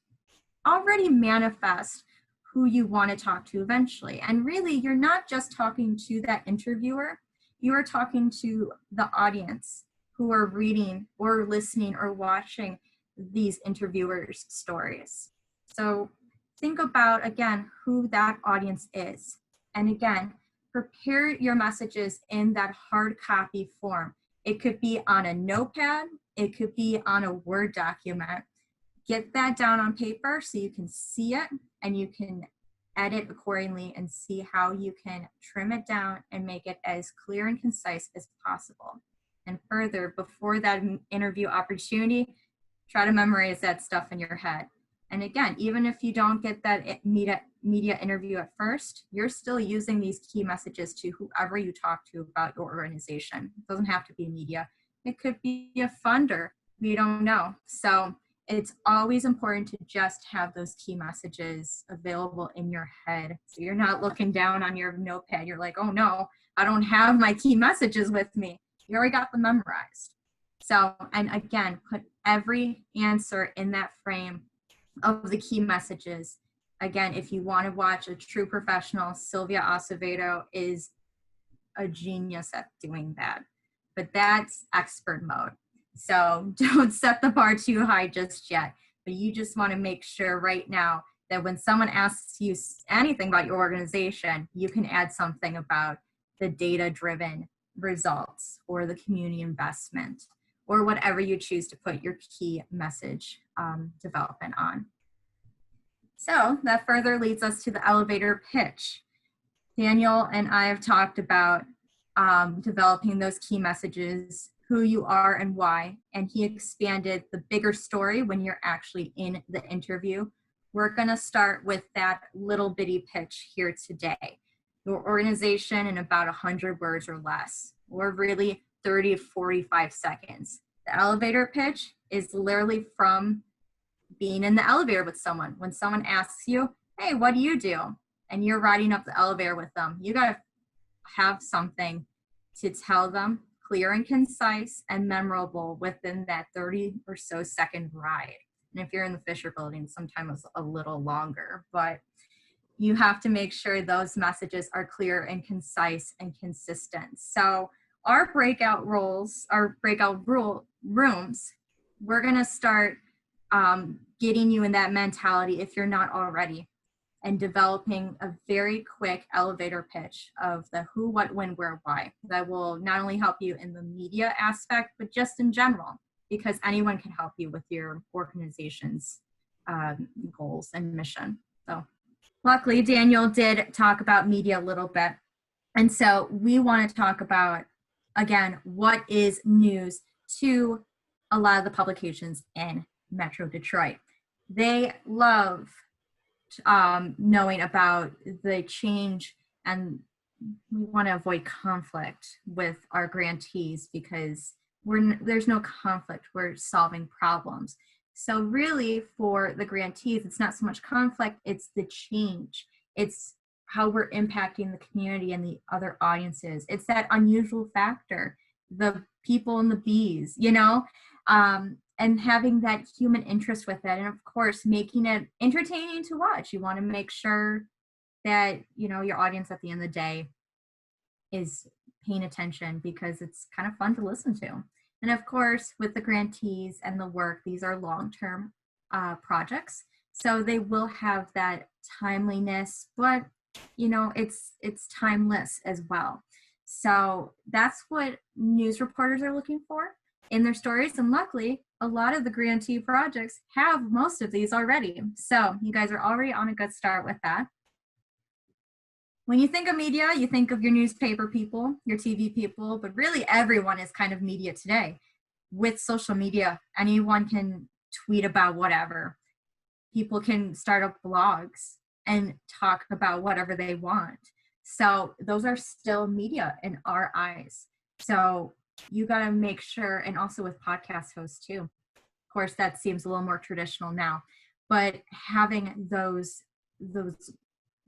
[SPEAKER 4] already manifest who you want to talk to eventually. And really, you're not just talking to that interviewer, you are talking to the audience who are reading or listening or watching these interviewers' stories. So think about, again, who that audience is. And again, prepare your messages in that hard copy form. It could be on a notepad, it could be on a Word document. Get that down on paper so you can see it and you can edit accordingly and see how you can trim it down and make it as clear and concise as possible. And further, before that interview opportunity, try to memorize that stuff in your head. And again, even if you don't get that media interview at first, you're still using these key messages to whoever you talk to about your organization. It doesn't have to be media. It could be a funder. We don't know. So it's always important to just have those key messages available in your head. So you're not looking down on your notepad. You're like, oh no, I don't have my key messages with me. You already got them memorized. So, and again, put every answer in that frame of the key messages. Again, if you want to watch a true professional, Sylvia Acevedo is a genius at doing that. But that's expert mode. So don't set the bar too high just yet. But you just want to make sure right now that when someone asks you anything about your organization, you can add something about the data-driven results or the community investment or whatever you choose to put your key message development on. So that further leads us to the elevator pitch. Daniel and I have talked about developing those key messages, who you are and why, and he expanded the bigger story when you're actually in the interview. We're gonna start with that little bitty pitch here today. Your organization in about 100 words or less, or really 30 to 45 seconds. The elevator pitch is literally from being in the elevator with someone. When someone asks you, hey, what do you do? And you're riding up the elevator with them, you gotta have something to tell them, clear and concise and memorable within that 30 or so second ride. And if you're in the Fisher building, sometimes a little longer, but you have to make sure those messages are clear and concise and consistent. So our breakout rooms, we're gonna start getting you in that mentality if you're not already, and developing a very quick elevator pitch of the who, what, when, where, why. That will not only help you in the media aspect, but just in general, because anyone can help you with your organization's goals and mission. So luckily, Daniel did talk about media a little bit. And so we want to talk about, again, what is news to a lot of the publications in Metro Detroit. They love knowing about the change, and we want to avoid conflict with our grantees because there's no conflict, we're solving problems. So really for the grantees, it's not so much conflict, it's the change. It's how we're impacting the community and the other audiences. It's that unusual factor, the people and the bees, you know, and having that human interest with it. And of course, making it entertaining to watch. You want to make sure that, you know, your audience at the end of the day is paying attention because it's kind of fun to listen to. And of course, with the grantees and the work, these are long-term projects. So they will have that timeliness, but you know, it's timeless as well. So that's what news reporters are looking for in their stories. And luckily, a lot of the grantee projects have most of these already. So you guys are already on a good start with that. When you think of media, you think of your newspaper people, your TV people, but really everyone is kind of media today. With social media, anyone can tweet about whatever. People can start up blogs and talk about whatever they want. So those are still media in our eyes. So you got to make sure, and also with podcast hosts too. Of course, that seems a little more traditional now, but having those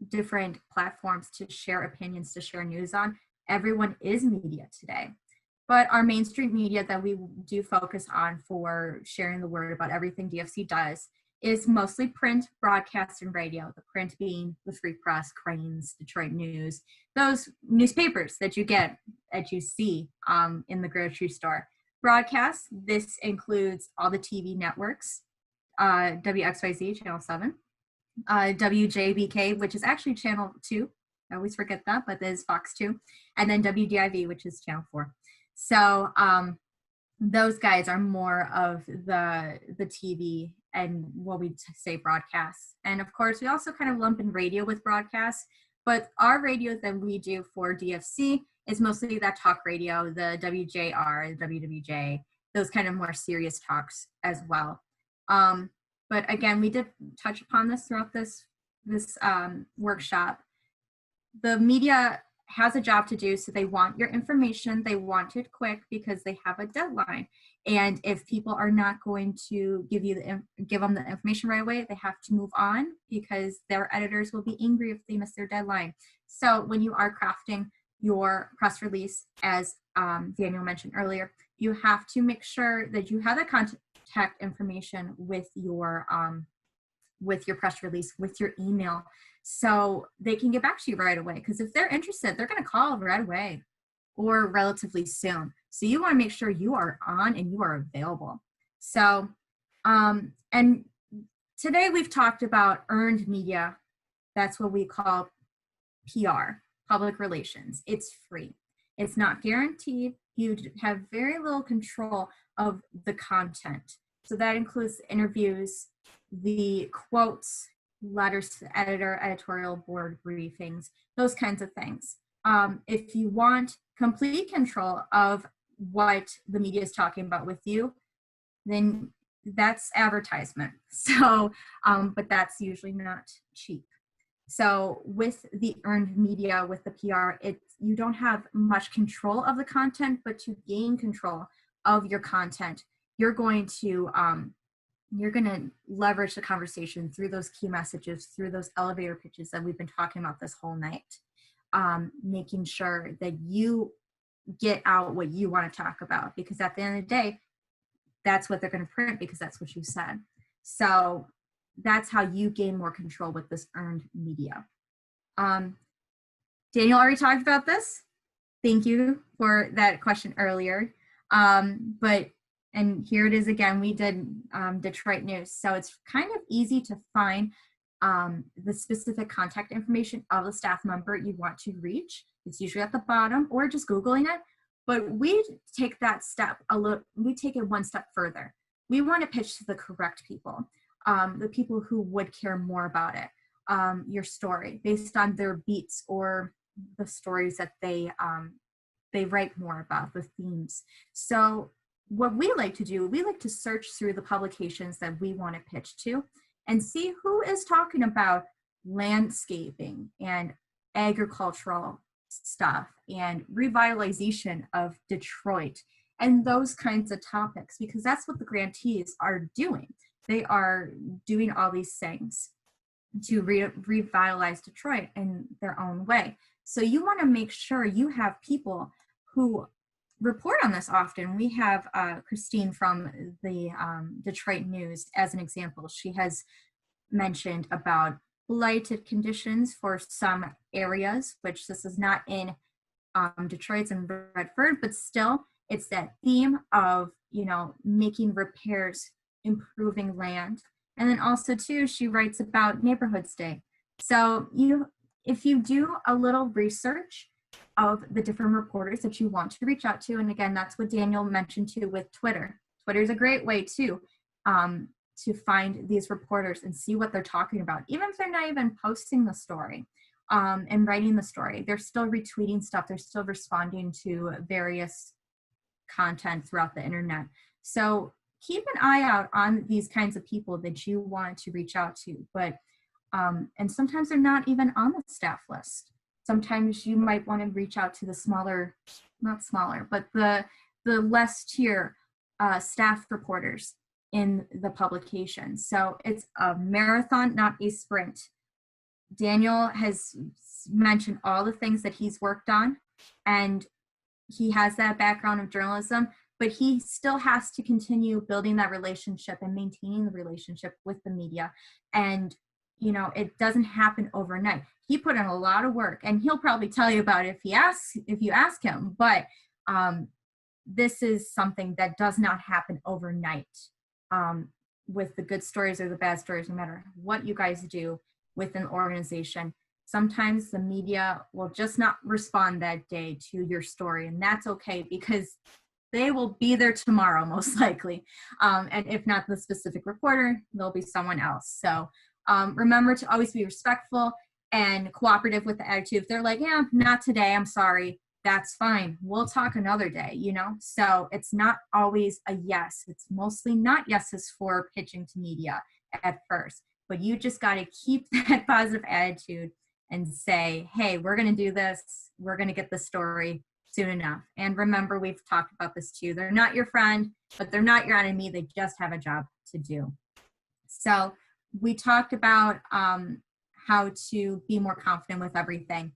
[SPEAKER 4] different platforms to share opinions, to share news on, everyone is media today. But our mainstream media that we do focus on for sharing the word about everything DFC does is mostly print, broadcast, and radio. The print being the Free Press, Cranes, Detroit News, those newspapers that you get, that you see in the grocery store. Broadcast, this includes all the TV networks, WXYZ, Channel 7, WJBK, which is actually Channel 2. I always forget that, but there's Fox 2. And then WDIV, which is Channel 4. So those guys are more of the TV and what we say broadcasts. And of course, we also kind of lump in radio with broadcasts, but our radio that we do for DFC is mostly that talk radio, the WJR, the WWJ, those kind of more serious talks as well. But again, we did touch upon this throughout this workshop. The media has a job to do, so they want your information, they want it quick because they have a deadline. And if people are not going to give them the information right away, they have to move on because their editors will be angry if they miss their deadline. So when you are crafting your press release, as Daniel mentioned earlier, you have to make sure that you have the contact information with your press release, with your email, so they can get back to you right away. Because if they're interested, they're going to call right away or relatively soon. So you want to make sure you are on and you are available. So, and today we've talked about earned media. That's what we call PR, public relations. It's free. It's not guaranteed. You have very little control of the content. So that includes interviews, the quotes, letters to the editor, editorial board briefings, those kinds of things. If you want complete control of what the media is talking about with you, then that's advertisement. So, but that's usually not cheap. So with the earned media, with the PR, you don't have much control of the content, but to gain control of your content, you're going to leverage the conversation through those key messages, through those elevator pitches that we've been talking about this whole night, making sure that you get out what you want to talk about, because at the end of the day, that's what they're going to print because that's what you said. So that's how you gain more control with this earned media. Daniel already talked about this. Thank you for that question earlier. And here it is again, we did Detroit news. So it's kind of easy to find the specific contact information of the staff member you want to reach. It's usually at the bottom, or just Googling it. But we take that step we take it one step further. We want to pitch to the correct people, the people who would care more about it, your story, based on their beats or the stories that they write more about, the themes. So what we like to do, we like to search through the publications that we want to pitch to and see who is talking about landscaping and agricultural stuff and revitalization of Detroit and those kinds of topics, because that's what the grantees are doing. They are doing all these things to revitalize Detroit in their own way. So you want to make sure you have people who report on this often. We have Christine from the Detroit News as an example. She has mentioned about blighted conditions for some areas, which this is not in Detroit's and Redford, but still it's that theme of, making repairs, improving land. And then also too, she writes about Neighborhoods Day. So if you do a little research of the different reporters that you want to reach out to, and again, that's what Daniel mentioned too with Twitter. Twitter is a great way too, to find these reporters and see what they're talking about. Even if they're not even posting the story and writing the story, they're still retweeting stuff. They're still responding to various content throughout the internet. So keep an eye out on these kinds of people that you want to reach out to. But and sometimes they're not even on the staff list. Sometimes you might want to reach out to the not smaller, but the less tier staff reporters in the publication. So it's a marathon, not a sprint. Daniel has mentioned all the things that he's worked on, and he has that background of journalism, but he still has to continue building that relationship and maintaining the relationship with the media. And, it doesn't happen overnight. He put in a lot of work, and he'll probably tell you about it if you ask him, but this is something that does not happen overnight. With the good stories or the bad stories, no matter what you guys do with an organization, sometimes the media will just not respond that day to your story, and that's okay, because they will be there tomorrow most likely, and if not the specific reporter, there'll be someone else. So remember to always be respectful and cooperative with the attitude. If they're like, yeah, not today, I'm sorry, that's fine, we'll talk another day, So it's not always a yes. It's mostly not yeses for pitching to media at first, but you just got to keep that positive attitude and say, hey, we're going to do this. We're going to get the story soon enough. And remember, we've talked about this too. They're not your friend, but they're not your enemy. They just have a job to do. So we talked about how to be more confident with everything.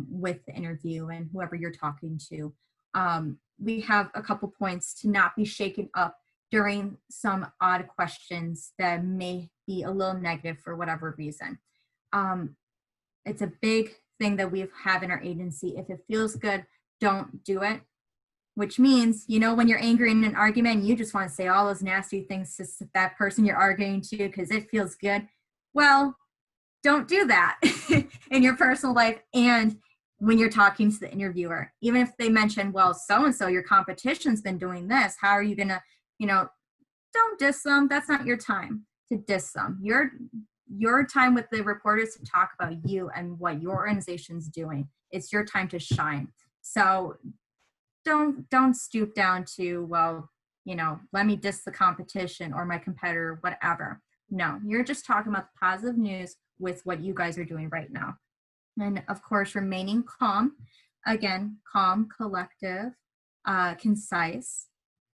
[SPEAKER 4] With the interview and whoever you're talking to. We have a couple points to not be shaken up during some odd questions that may be a little negative for whatever reason. It's a big thing that we have in our agency. If it feels good, don't do it, which means, when you're angry in an argument, you just want to say all those nasty things to that person you're arguing to because it feels good. Well, don't do that in your personal life and when you're talking to the interviewer. Even if they mention, well, so-and-so, your competition's been doing this, how are you gonna, don't diss them. That's not your time to diss them. Your time with the reporters to talk about you and what your organization's doing. It's your time to shine. So don't stoop down to, well, let me diss the competition or my competitor, whatever. No, you're just talking about the positive news with what you guys are doing right now. And of course, remaining calm. Again, calm, collective, concise,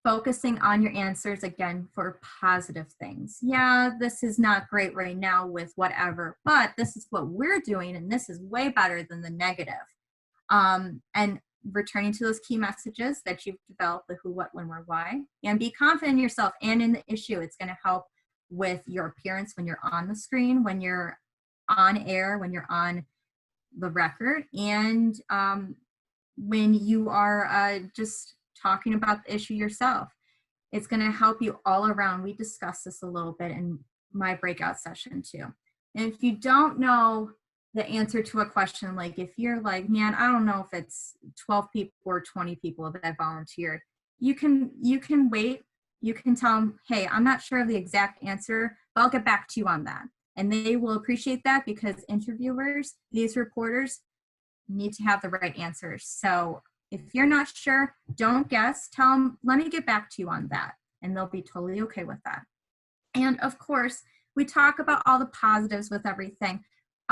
[SPEAKER 4] focusing on your answers, again, for positive things. Yeah, this is not great right now with whatever, but this is what we're doing, and this is way better than the negative. And returning to those key messages that you've developed, the who, what, when, where, why, and be confident in yourself and in the issue. It's going to help with your appearance when you're on the screen, when you're on air, when you're on the record, and when you are just talking about the issue yourself. It's going to help you all around. We discussed this a little bit in my breakout session too. And if you don't know the answer to a question, like if you're like, man, I don't know if it's 12 people or 20 people that volunteered, you can wait. You can tell them, hey, I'm not sure of the exact answer, but I'll get back to you on that. And they will appreciate that, because interviewers, these reporters, need to have the right answers. So if you're not sure, don't guess. Tell them, let me get back to you on that. And they'll be totally okay with that. And of course, we talk about all the positives with everything.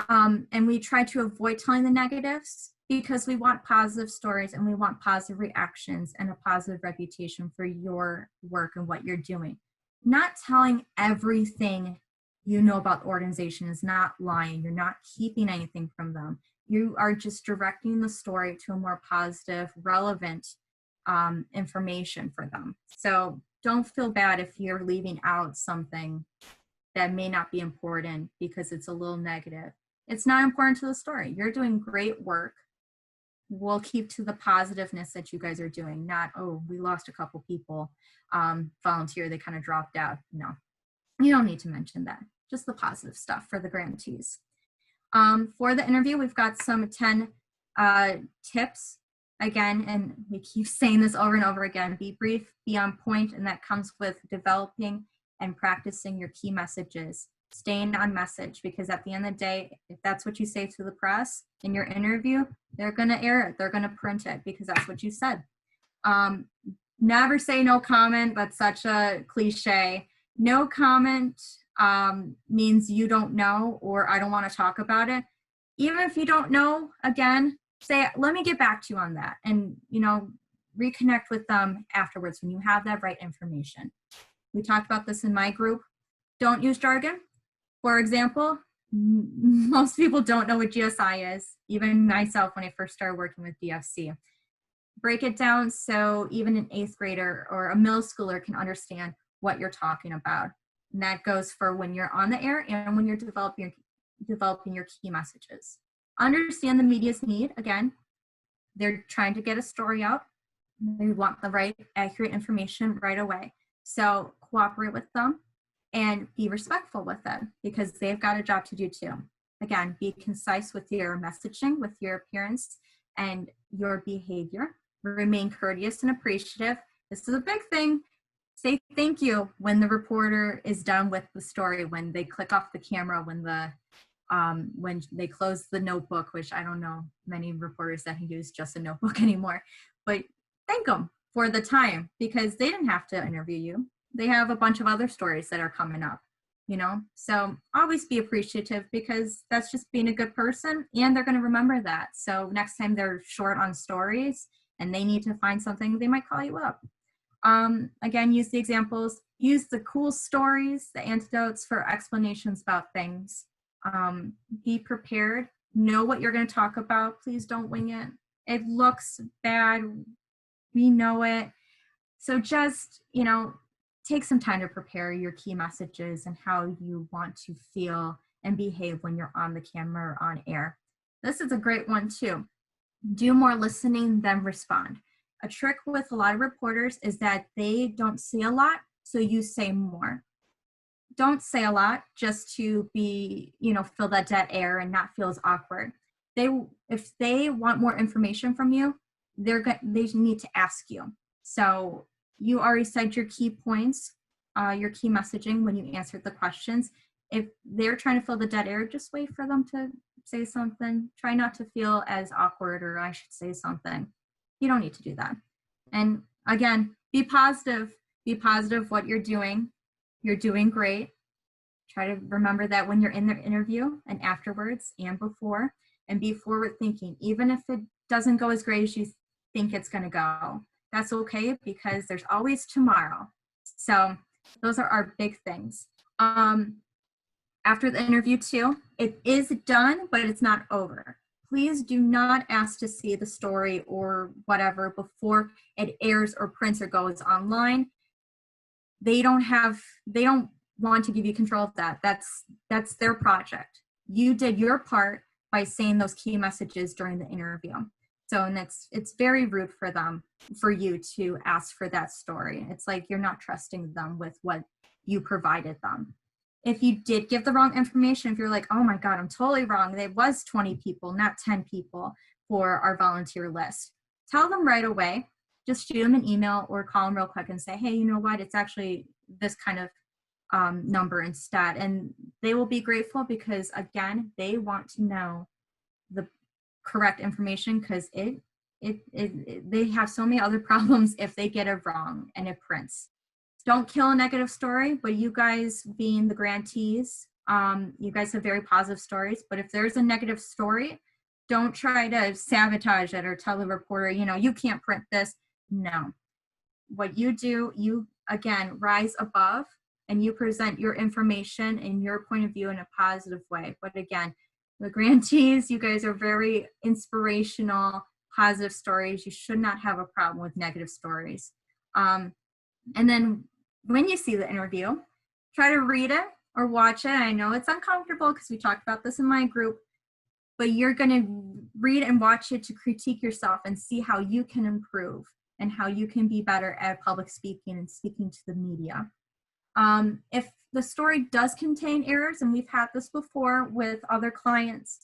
[SPEAKER 4] And we try to avoid telling the negatives, because we want positive stories and we want positive reactions and a positive reputation for your work and what you're doing. Not telling everything you know about the organization is not lying. You're not keeping anything from them. You are just directing the story to a more positive, relevant information for them. So don't feel bad if you're leaving out something that may not be important because it's a little negative. It's not important to the story. You're doing great work. We'll keep to the positiveness that you guys are doing, not, oh, we lost a couple people volunteer, they kind of dropped out. No, you don't need to mention that. Just the positive stuff for the grantees. For the interview, we've got some 10 tips. Again, and we keep saying this over and over again, be brief, be on point, and that comes with developing and practicing your key messages, staying on message, because at the end of the day, if that's what you say to the press in your interview, they're going to air it, they're going to print it, because that's what you said. Never say no comment. That's such a cliche. No comment means you don't know, or I don't want to talk about it. Even if you don't know, again, say, let me get back to you on that, and reconnect with them afterwards when you have that right information. We talked about this in my group. Don't use jargon. For example, most people don't know what GSI is, even myself when I first started working with DFC. Break it down so even an 8th grader or a middle schooler can understand what you're talking about. And that goes for when you're on the air and when you're developing your key messages. Understand the media's need. Again, they're trying to get a story out. They want the right, accurate information right away. So cooperate with them and be respectful with them, because they've got a job to do too. Again, be concise with your messaging, with your appearance and your behavior. Remain courteous and appreciative. This is a big thing. Say thank you when the reporter is done with the story, when they click off the camera, when they close the notebook, which I don't know many reporters that use just a notebook anymore, but thank them for the time, because they didn't have to interview you. They have a bunch of other stories that are coming up, so always be appreciative, because that's just being a good person, and they're going to remember that. So next time they're short on stories and they need to find something, they might call you up. Again, use the examples, use the cool stories, the anecdotes for explanations about things. Be prepared, know what you're going to talk about. Please don't wing it. It looks bad. We know it. So just, take some time to prepare your key messages and how you want to feel and behave when you're on the camera or on air. This is a great one too. Do more listening than respond. A trick with a lot of reporters is that they don't say a lot, so you say more. Don't say a lot just to be, fill that dead air and not feel as awkward. if they want more information from you, they need to ask you. So you already said your key points, your key messaging when you answered the questions. If they're trying to fill the dead air, just wait for them to say something. Try not to feel as awkward, or I should say something. You don't need to do that. And again, be positive. Be positive what you're doing. You're doing great. Try to remember that when you're in the interview and afterwards and before, and be forward thinking. Even if it doesn't go as great as you think it's going to go, that's okay, because there's always tomorrow. So those are our big things. After the interview too, it is done, but it's not over. Please do not ask to see the story or whatever before it airs or prints or goes online. They don't want to give you control of that. That's their project. You did your part by saying those key messages during the interview. So, and it's very rude for you to ask for that story. It's like you're not trusting them with what you provided them. If you did give the wrong information, if you're like, oh my God, I'm totally wrong, there was 20 people, not 10 people for our volunteer list, tell them right away. Just shoot them an email or call them real quick and say, hey, you know what, it's actually this kind of number instead. And they will be grateful, because again, they want to know the correct information, because they have so many other problems if they get it wrong and it prints. Don't kill a negative story, but you guys being the grantees, you guys have very positive stories, but if there's a negative story, don't try to sabotage it or tell the reporter, you can't print this. No. What you do, you again rise above and you present your information and your point of view in a positive way. But again, the grantees, you guys are very inspirational, positive stories. You should not have a problem with negative stories. And then when you see the interview, try to read it or watch it. I know it's uncomfortable because we talked about this in my group, but you're going to read and watch it to critique yourself and see how you can improve and how you can be better at public speaking and speaking to the media. If the story does contain errors, and we've had this before with other clients,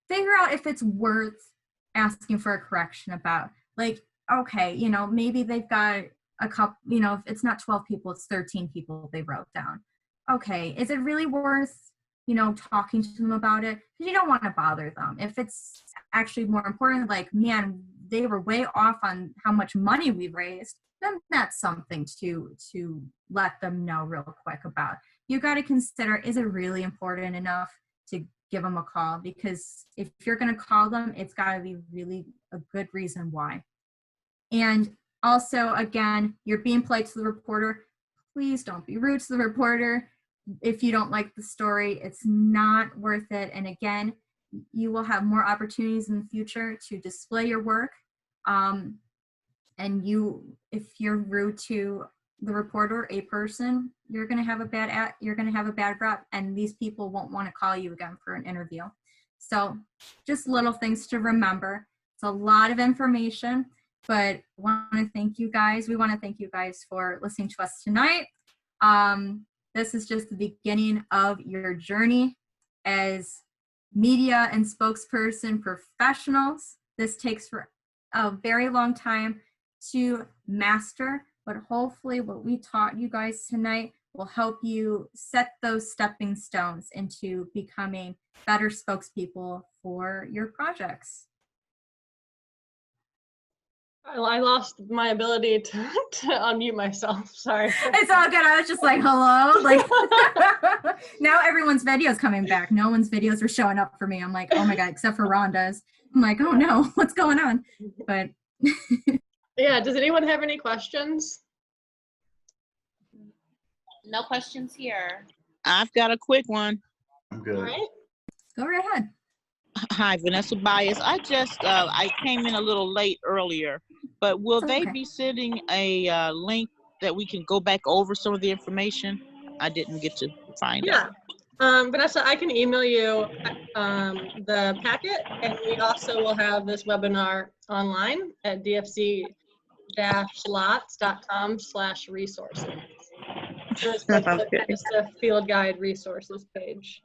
[SPEAKER 4] figure out if it's worth asking for a correction about. Like, okay, maybe they've got a couple, if it's not 12 people, it's 13 people they wrote down. Okay, is it really worth, talking to them about it? Because you don't want to bother them. If it's actually more important, like, man, they were way off on how much money we raised, then that's something to let them know real quick about. You got to consider, is it really important enough to give them a call? Because if you're going to call them, it's got to be really a good reason why. And also, again, you're being polite to the reporter. Please don't be rude to the reporter. If you don't like the story, it's not worth it. And again, you will have more opportunities in the future to display your work. And if you're rude to the reporter, a person, you're going to have a bad rep, and these people won't want to call you again for an interview. So just little things to remember. It's a lot of information, but we want to thank you guys for listening to us tonight. This is just the beginning of your journey as media and spokesperson professionals. This takes for a very long time to master, but hopefully what we taught you guys tonight will help you set those stepping stones into becoming better spokespeople for your projects.
[SPEAKER 2] I lost my ability to unmute myself. Sorry.
[SPEAKER 4] It's all good. I was just like, hello. Like, now everyone's video is coming back. No one's videos are showing up for me. I'm like, oh my God, except for Rhonda's. I'm like, oh no, what's going on? But
[SPEAKER 2] yeah, does anyone have any questions?
[SPEAKER 3] No questions here.
[SPEAKER 5] I've got a quick one.
[SPEAKER 6] I'm good.
[SPEAKER 2] All right.
[SPEAKER 4] go right ahead.
[SPEAKER 5] Hi, Vanessa Bias. I came in a little late earlier, but will
[SPEAKER 4] That's
[SPEAKER 5] they
[SPEAKER 4] okay.
[SPEAKER 5] be sending a link that we can go back over some of the information? I didn't get to find out.
[SPEAKER 2] Vanessa, I can email you the packet, and we also will have this webinar online at dfc-lots.com/resources. So it's like just a field guide resources page.